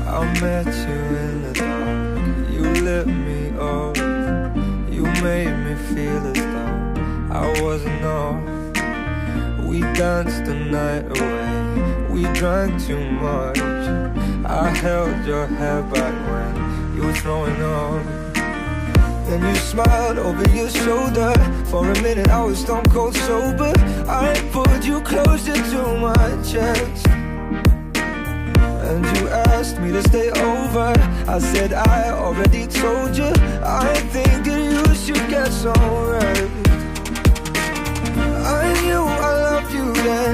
I met you in the dark, you lit me up. You made me feel as though I wasn't off. We danced the night away, we drank too much. I held your hair back when you were throwing up. Then you smiled over your shoulder. For a minute I was stone cold sober. I pulled you closer to my chest, and you asked me to stay over. I said I already told you, I think that you should get some rest. I knew I loved you then,